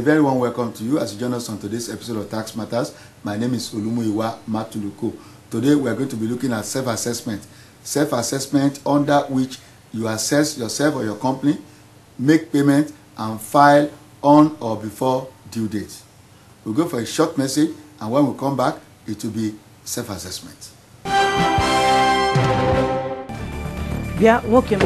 A very warm welcome to you as you join us on today's episode of Tax Matters. My name is Olumuyiwa Matuluko. Today we are going to be looking at self-assessment. Self-assessment under which you assess yourself or your company, make payment and file on or before due date. We'll go for a short message, and when we come back, it will be self-assessment. Yeah, okay.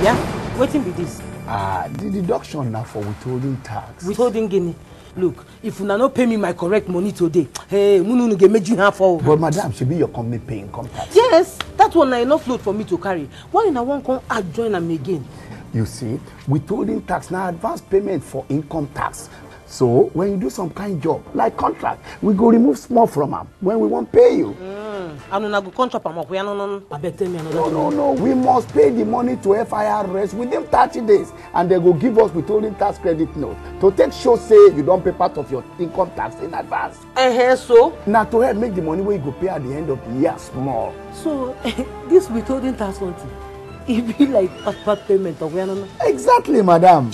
Yeah, waiting be this. The deduction now for withholding tax. Withholding guinea. Look, if you not pay me my correct money today, hey, Munu get me half for. But madam, should be your company paying income tax. Yes, that one I enough load for me to carry. Why in I won't come add join them again? You see, withholding tax now advance payment for income tax. So when you do some kind job like contract, we go remove small from them when we won't pay you. And when I go contract am up, we no. I beg tell me another. No. We must pay the money to FIRS within 30 days, and they go give us withholding tax credit note to take show say you don't pay part of your income tax in advance. So now to help make the money where you go pay at the end of the year small. So this withholding tax one thing, it be like part payment of no. Exactly, madam.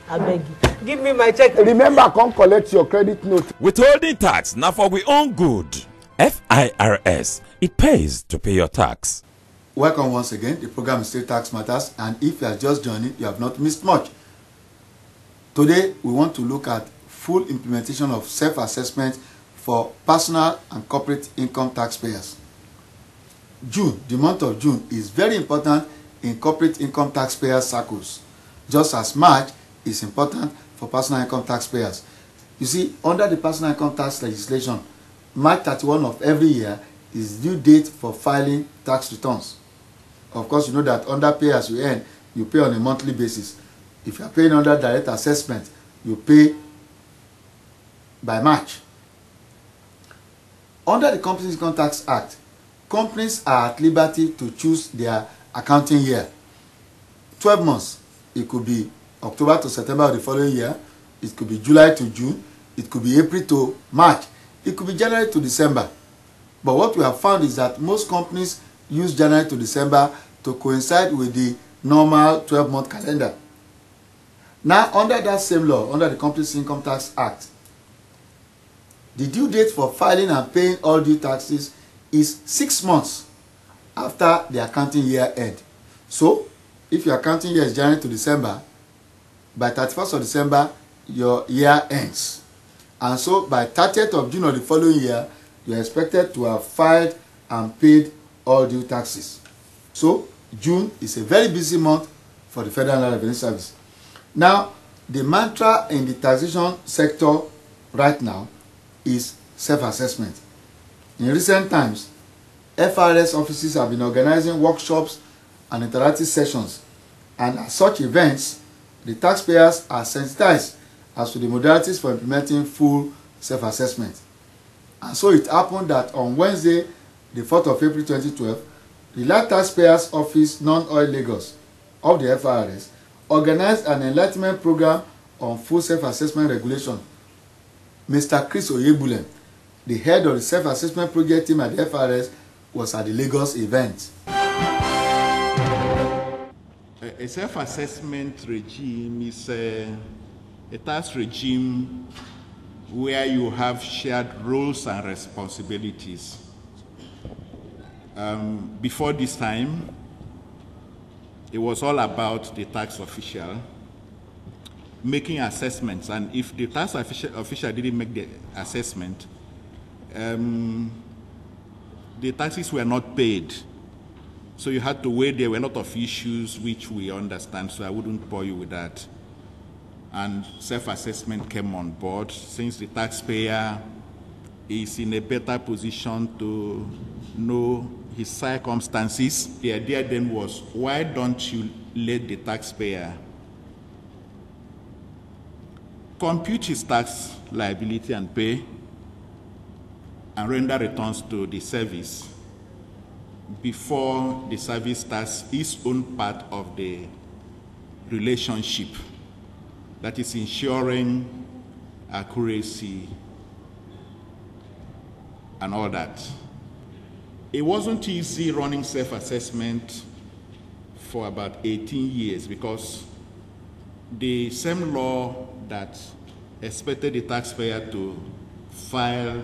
I beg you. Give me my check. Remember, come collect your credit note. Withholding tax, now for we own good. FIRS, it pays to pay your tax. Welcome once again. The program is still Tax Matters, and if you are just joining, you have not missed much. Today, we want to look at full implementation of self-assessment for personal and corporate income taxpayers. June, the month of June, is very important in corporate income taxpayer circles, just as March is important for personal income taxpayers. You see, under the personal income tax legislation, March 31 of every year is due date for filing tax returns. Of course, you know that under pay as you earn, you pay on a monthly basis. If you are paying under direct assessment, you pay by March. Under the Companies Income Tax Act, companies are at liberty to choose their accounting year. 12 months, it could be October to September of the following year, it could be July to June, it could be April to March, it could be January to December. But what we have found is that most companies use January to December to coincide with the normal 12-month calendar. Now, under that same law, under the Companies Income Tax Act, the due date for filing and paying all due taxes is 6 months after the accounting year end. So, if your accounting year is January to December, by 31st of December, your year ends. And so by 30th of June of the following year, you are expected to have filed and paid all due taxes. So June is a very busy month for the Federal Revenue Service. Now, the mantra in the taxation sector right now is self-assessment. In recent times, FRS offices have been organizing workshops and interactive sessions, and at such events, the taxpayers are sensitized as to the modalities for implementing full self-assessment. And so it happened that on Wednesday, the 4th of April 2012, the Land Taxpayers Office, Non-Oil Lagos of the FRS, organized an enlightenment program on full self-assessment regulation. Mr. Chris Oyebulem, the head of the self-assessment project team at the FRS, was at the Lagos event. A self-assessment regime is a tax regime where you have shared roles and responsibilities. Before this time, it was all about the tax official making assessments, and if the tax official didn't make the assessment, the taxes were not paid. So you had to wait. There were a lot of issues which we understand, so I wouldn't bore you with that. And self-assessment came on board since the taxpayer is in a better position to know his circumstances. The idea then was, why don't you let the taxpayer compute his tax liability and pay and render returns to the service before the service starts its own part of the relationship, that is ensuring accuracy and all that. It wasn't easy running self-assessment for about 18 years because the same law that expected the taxpayer to file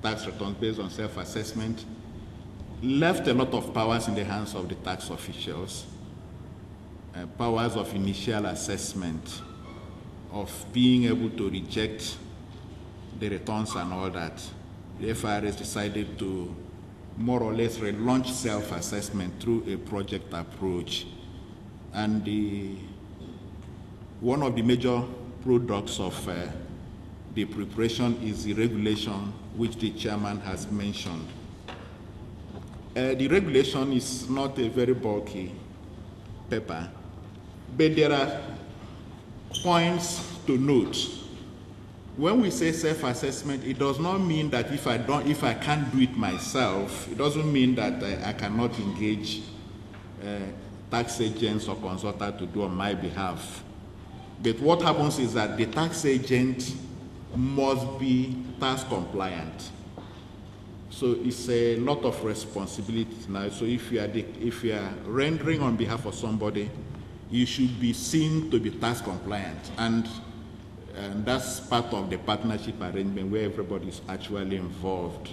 tax returns based on self-assessment left a lot of powers in the hands of the tax officials, powers of initial assessment, of being able to reject the returns and all that. The FIRS decided to more or less relaunch self-assessment through a project approach. And one of the major products of the preparation is the regulation which the chairman has mentioned. The regulation is not a very bulky paper, but there are points to note. When we say self-assessment, it does not mean that if I can't do it myself, it doesn't mean that I cannot engage tax agents or consultants to do on my behalf. But what happens is that the tax agent must be tax compliant. So it's a lot of responsibility now. So if you are rendering on behalf of somebody, you should be seen to be tax compliant. And that's part of the partnership arrangement where everybody is actually involved.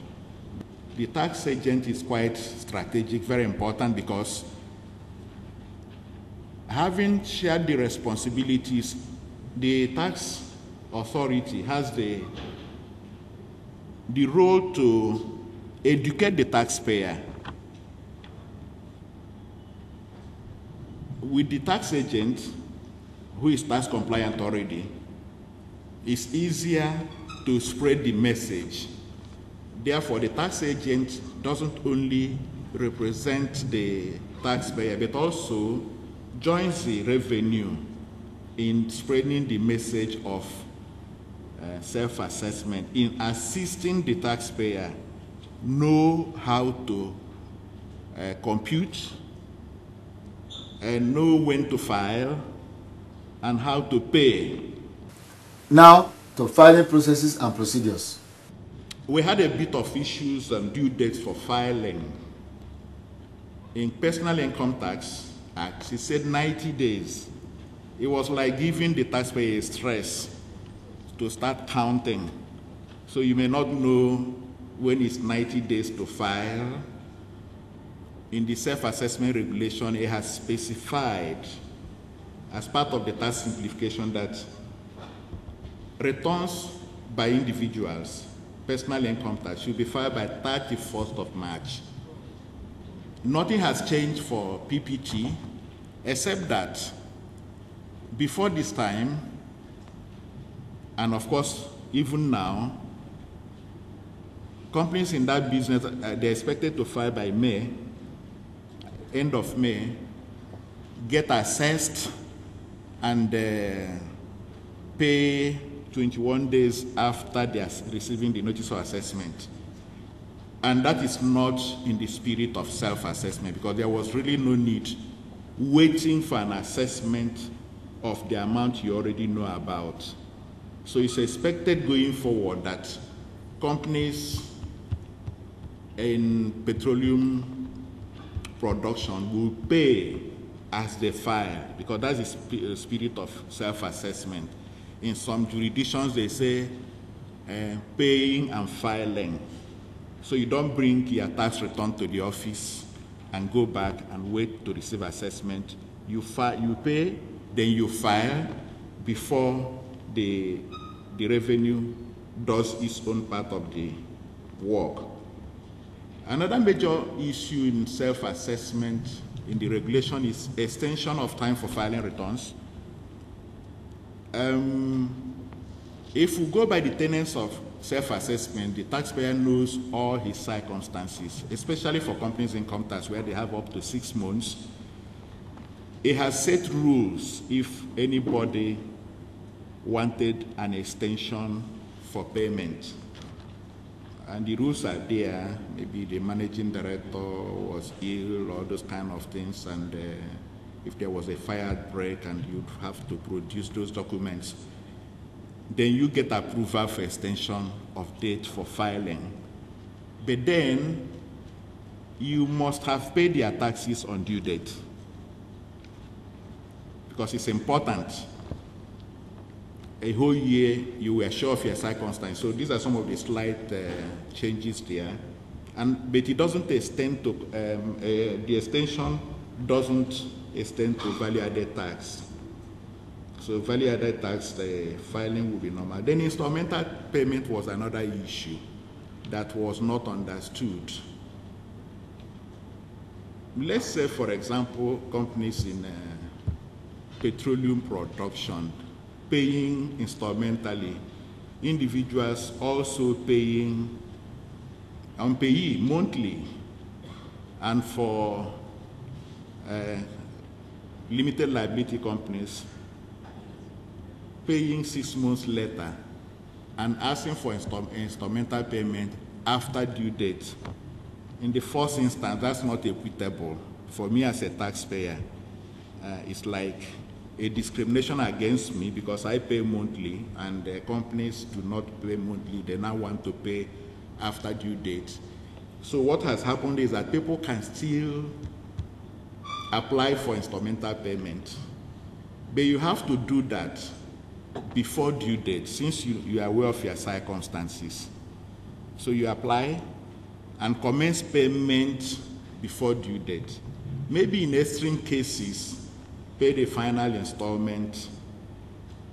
The tax agent is quite strategic, very important, because having shared the responsibilities, the tax authority has the role to educate the taxpayer. With the tax agent, who is tax compliant already, it's easier to spread the message. Therefore, the tax agent doesn't only represent the taxpayer, but also joins the revenue in spreading the message of self-assessment, in assisting the taxpayer know how to compute and know when to file and how to pay. Now, to filing processes and procedures. We had a bit of issues and due dates for filing. In Personal Income Tax Act, it said 90 days. It was like giving the taxpayer stress to start counting. So you may not know when it's 90 days to file. In the self-assessment regulation, it has specified as part of the tax simplification that returns by individuals, personal income tax, should be filed by 31st of March. Nothing has changed for PPT, except that before this time, and of course, even now, companies in that business, they're expected to file by May, end of May, get assessed and pay 21 days after they are receiving the notice of assessment. And that is not in the spirit of self-assessment, because there was really no need waiting for an assessment of the amount you already know about. So it's expected going forward that companies in petroleum production will pay as they file, because that's the spirit of self-assessment. In some jurisdictions, they say paying and filing. So you don't bring your tax return to the office and go back and wait to receive assessment. You pay, then you file before the revenue does its own part of the work. Another major issue in self-assessment in the regulation is extension of time for filing returns. If we go by the tenets of self-assessment, the taxpayer knows all his circumstances, especially for companies' income tax where they have up to 6 months. It has set rules if anybody wanted an extension for payment. And the rules are there. Maybe the managing director was ill, or those kind of things, and if there was a fire break and you'd have to produce those documents, then you get approval for extension of date for filing. But then you must have paid your taxes on due date, because it's important a whole year you were sure of your circumstance. So these are some of the slight changes there. But it doesn't extend to, the extension doesn't extend to value-added tax. So value-added tax, the filing will be normal. Then instrumental payment was another issue that was not understood. Let's say, for example, companies in petroleum production paying instrumentally, individuals also paying on payee monthly, and for limited liability companies paying 6 months later and asking for instrumental payment after due date. In the first instance, that's not equitable. For me as a taxpayer, it's like a discrimination against me because I pay monthly and the companies do not pay monthly. They now want to pay after due date. So what has happened is that people can still apply for instrumental payment, but you have to do that before due date since you are aware of your circumstances. So you apply and commence payment before due date. Maybe in extreme cases, pay the final installment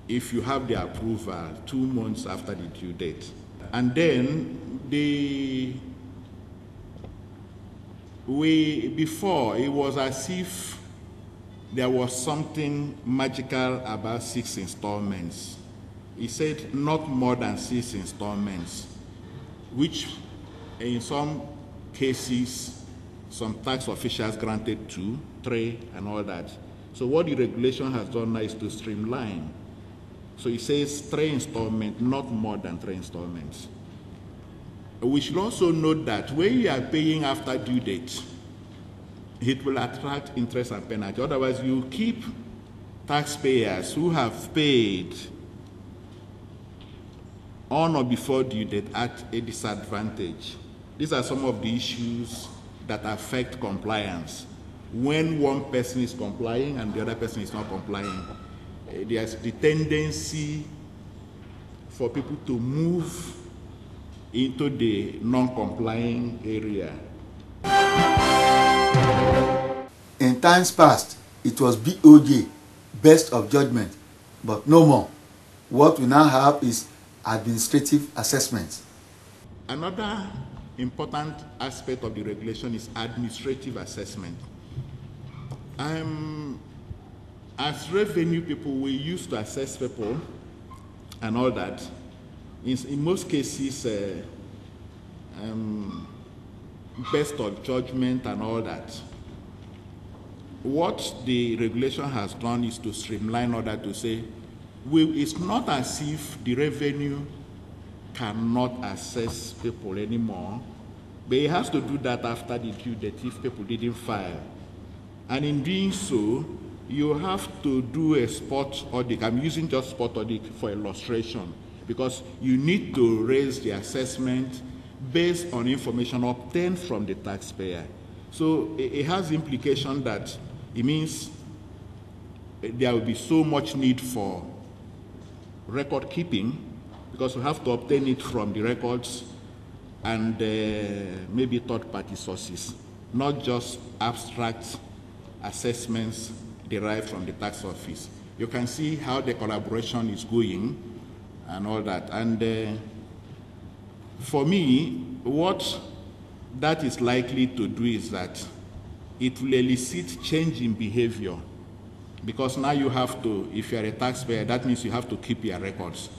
if you have the approval 2 months after the due date. And then before it was as if there was something magical about 6 installments. He said not more than 6 installments, which in some cases, some tax officials granted 2, 3, and all that. So what the regulation has done now is to streamline. So it says 3 installments, not more than 3 installments. We should also note that when you are paying after due date, it will attract interest and penalty. Otherwise, you keep taxpayers who have paid on or before due date at a disadvantage. These are some of the issues that affect compliance. When one person is complying and the other person is not complying, there's the tendency for people to move into the non-complying area. In times past, it was BOJ, best of judgment, but no more. What we now have is administrative assessments. Another important aspect of the regulation is administrative assessment. As revenue people, we used to assess people and all that. In most cases, best of judgment and all that. What the regulation has done is to streamline order to say, it's not as if the revenue cannot assess people anymore, but it has to do that after the due date if people didn't file. And in doing so, you have to do a spot audit. I'm using just spot audit for illustration because you need to raise the assessment based on information obtained from the taxpayer. So it has the implication that it means there will be so much need for record keeping because we have to obtain it from the records and maybe third-party sources, not just abstract assessments derived from the tax office. You can see how the collaboration is going and all that. And for me, what that is likely to do is that it will elicit change in behavior. Because now you have to, if you're a taxpayer, that means you have to keep your records.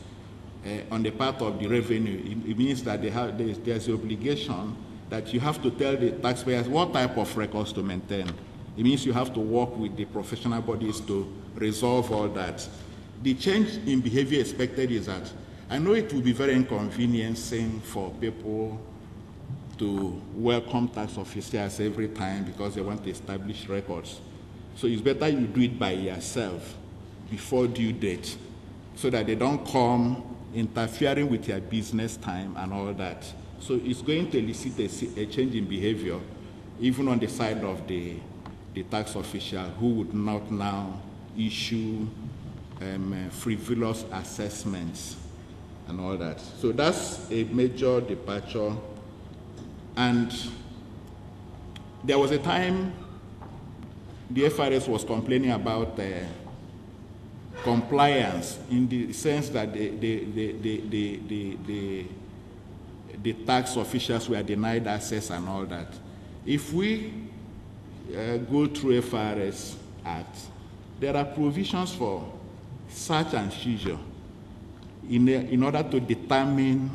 On the part of the revenue, it means that there's an obligation that you have to tell the taxpayers what type of records to maintain. It means you have to work with the professional bodies to resolve all that. The change in behavior expected is that I know it will be very inconveniencing for people to welcome tax officers every time because they want to establish records. So it's better you do it by yourself before due date so that they don't come interfering with your business time and all that. So it's going to elicit a change in behavior even on the side of the tax official who would not now issue frivolous assessments and all that. So that's a major departure. And there was a time the FRS was complaining about compliance in the sense that the tax officials were denied access and all that. If we go through FRS Act, there are provisions for search and seizure in order to determine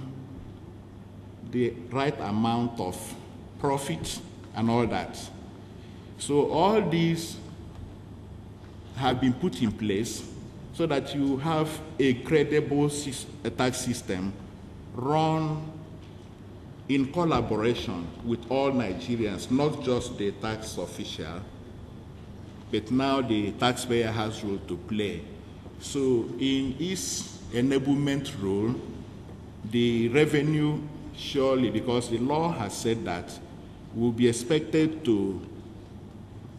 the right amount of profit and all that. So all these have been put in place so that you have a credible tax system run in collaboration with all Nigerians, not just the tax official, but now the taxpayer has a role to play. So in his enablement role, the revenue surely, because the law has said that, will be expected to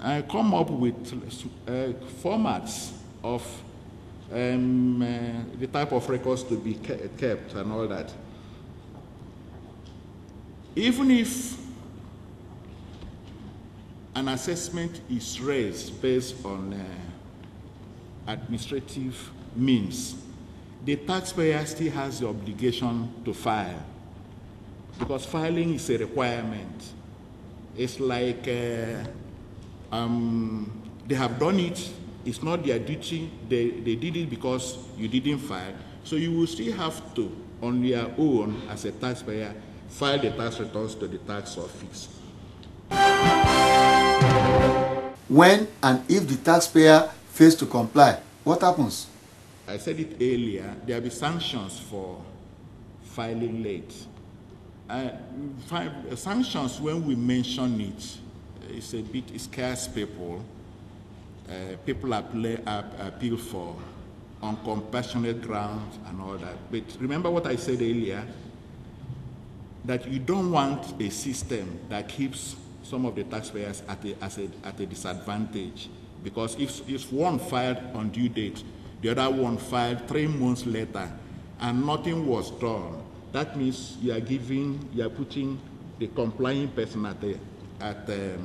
come up with formats of the type of records to be kept and all that. Even if an assessment is raised based on administrative means, the taxpayer still has the obligation to file, because filing is a requirement. It's like they have done it, it's not their duty, they did it because you didn't file, so you will still have to, on your own as a taxpayer, file the tax returns to the tax office. When and if the taxpayer fails to comply, what happens? I said it earlier, there will be sanctions for filing late. Sanctions, when we mention it, it's a bit scarce people. People appeal for on compassionate grounds and all that. But remember what I said earlier, that you don't want a system that keeps some of the taxpayers at a disadvantage. Because if one filed on due date, the other one filed 3 months later, and nothing was done, that means you are putting the complying person at a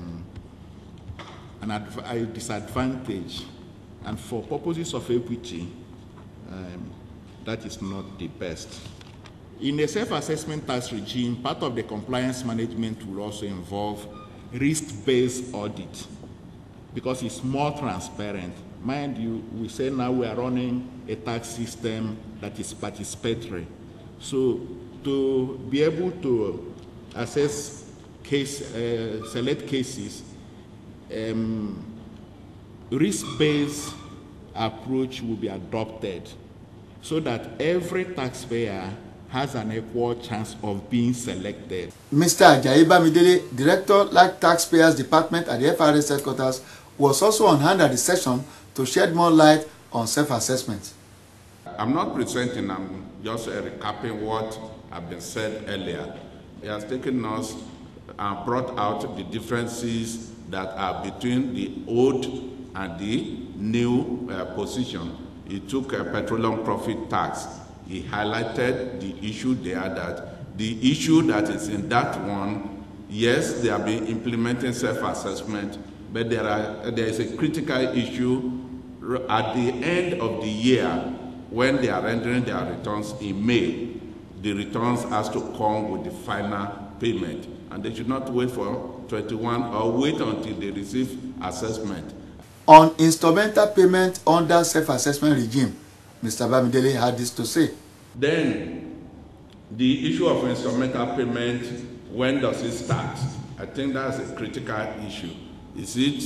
disadvantage. And for purposes of equity, that is not the best. In a self-assessment tax regime, part of the compliance management will also involve risk-based audit, because it's more transparent. Mind you, we say now we are running a tax system that is participatory. So to be able to assess select cases, risk-based approach will be adopted so that every taxpayer has an equal chance of being selected. Mr. Ajayi Bamidele, Director, Like Taxpayers Department at the FRS headquarters, was also on hand at the session to shed more light on self-assessment. I'm not presenting, I'm just recapping what has been said earlier. He has taken us and brought out the differences that are between the old and the new position. He took a petroleum profit tax. He highlighted the issue there, that the issue that is in that one, yes, they have been implementing self-assessment, but there is a critical issue at the end of the year when they are rendering their returns in May. The returns has to come with the final payment, and they should not wait for 21 or wait until they receive assessment. On instrumental payment under self-assessment regime, Mr. Bamidele had this to say. Then, the issue of instrumental payment, when does it start? I think that's a critical issue. Is it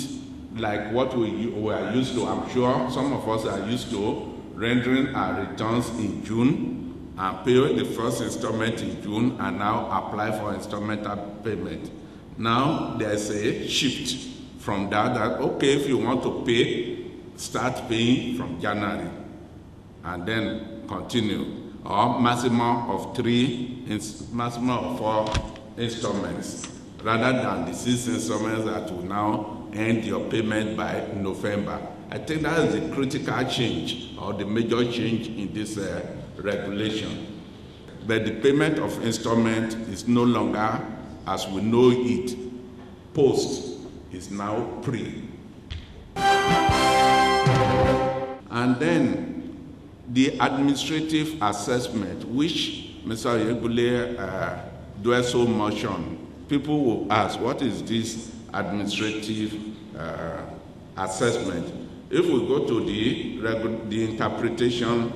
like what we are used to? I'm sure some of us are used to rendering our returns in June and pay the first installment in June and now apply for instrumental payment. Now, there's a shift from that, okay, if you want to pay, start paying from January and then continue, or maximum of 4 installments, rather than the 6 installments that will now end your payment by November. I think that is the critical change or the major change in this regulation. But the payment of installment is no longer as we know it. Post is now pre. And then the administrative assessment, which Mr. Oyebule dwells so much on. People will ask, what is this administrative assessment? If we go to the interpretation,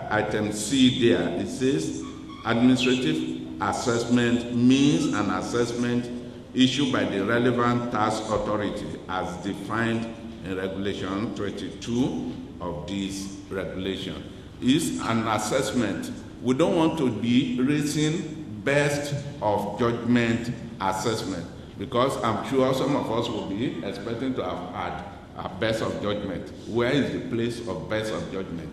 item C there, it says administrative assessment means an assessment issued by the relevant tax authority as defined in Regulation 22 of this regulation. Is an assessment. We don't want to be raising best of judgment assessment, because I'm sure some of us will be expecting to have had a best of judgment. Where is the place of best of judgment?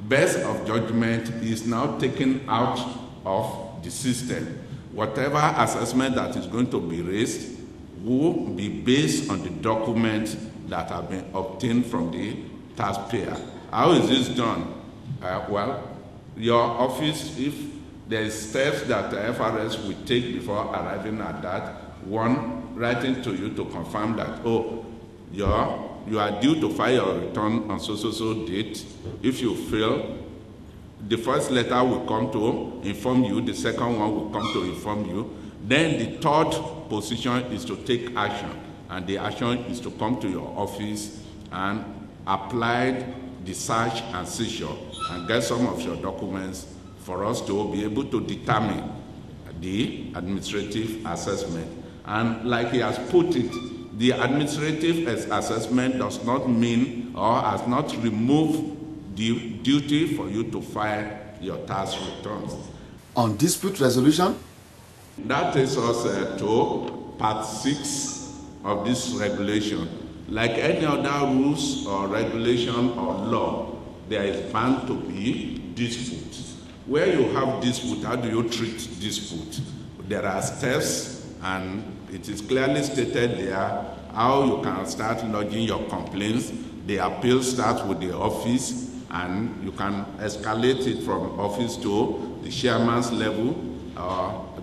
Best of judgment is now taken out of the system. Whatever assessment that is going to be raised will be based on the documents that have been obtained from the taxpayer. How is this done? Well, your office, if there is steps that the FRS will take before arriving at that, one, writing to you to confirm that, oh, you are due to file your return on so date. If you fail, the first letter will come to inform you, the second one will come to inform you. Then the third position is to take action, and the action is to come to your office and apply the search and seizure and get some of your documents for us to be able to determine the administrative assessment. And like he has put it, the administrative assessment does not mean or has not removed the duty for you to file your tax returns. On dispute resolution? That takes us to part 6 of this regulation. Like any other rules or regulation or law, there is bound to be dispute. Where you have dispute, how do you treat dispute? There are steps, and it is clearly stated there how you can start lodging your complaints. The appeal starts with the office, and you can escalate it from office to the chairman's level,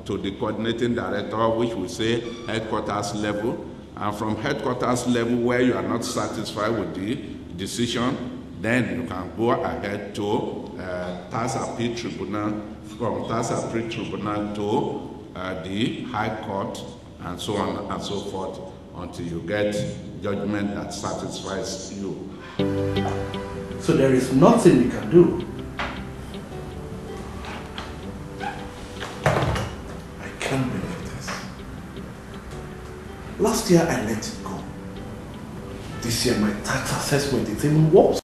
to the coordinating director, which we say headquarters level. And from headquarters level, where you are not satisfied with the decision, then you can go ahead to tax appeal tribunal, from tax appeal tribunal to the high court, and so on and so forth, until you get judgment that satisfies you. So there is nothing we can do. I can't believe this. Last year I let it go. This year my tax assessment is even worse.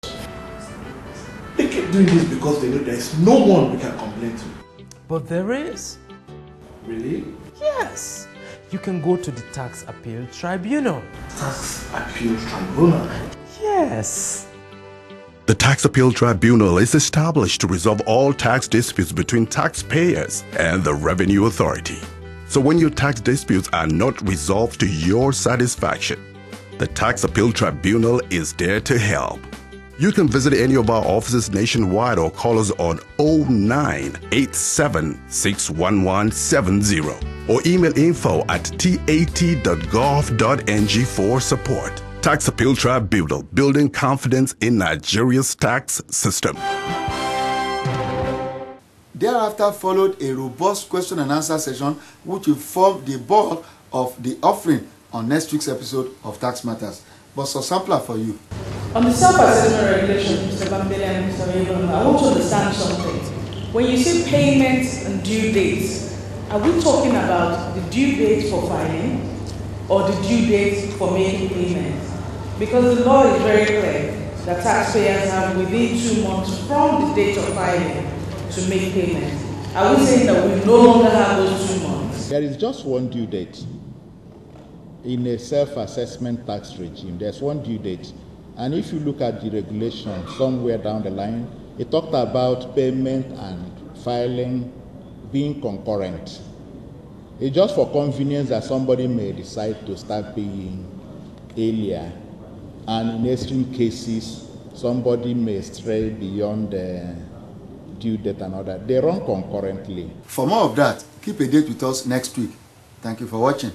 They keep doing this because they know there is no one we can complain to. But there is. Really? Yes. You can go to the Tax Appeal Tribunal. Tax Appeal Tribunal? Yes. The Tax Appeal Tribunal is established to resolve all tax disputes between taxpayers and the Revenue Authority. So when your tax disputes are not resolved to your satisfaction, the Tax Appeal Tribunal is there to help. You can visit any of our offices nationwide or call us on 0987-61170 or email info@tat.gov.ng for support. Tax Appeal Tribunal, building confidence in Nigeria's tax system. Thereafter followed a robust question and answer session, which will form the bulk of the offering on next week's episode of Tax Matters. But some sampler for you. On the self-assessment regulation, Mr. Bambele and Mr. Oyebona, I want to understand something. When you say payments and due dates, are we talking about the due date for filing or the due date for making payments? Because the law is very clear that taxpayers have within 2 months from the date of filing to make payments. Are we saying that we no longer have those 2 months? There is just one due date. In a self-assessment tax regime, there's one due date. And if you look at the regulation somewhere down the line, it talked about payment and filing being concurrent. It's just for convenience that somebody may decide to start paying earlier, and in extreme cases, somebody may stray beyond the due date and all that. They run concurrently. For more of that, keep a date with us next week. Thank you for watching.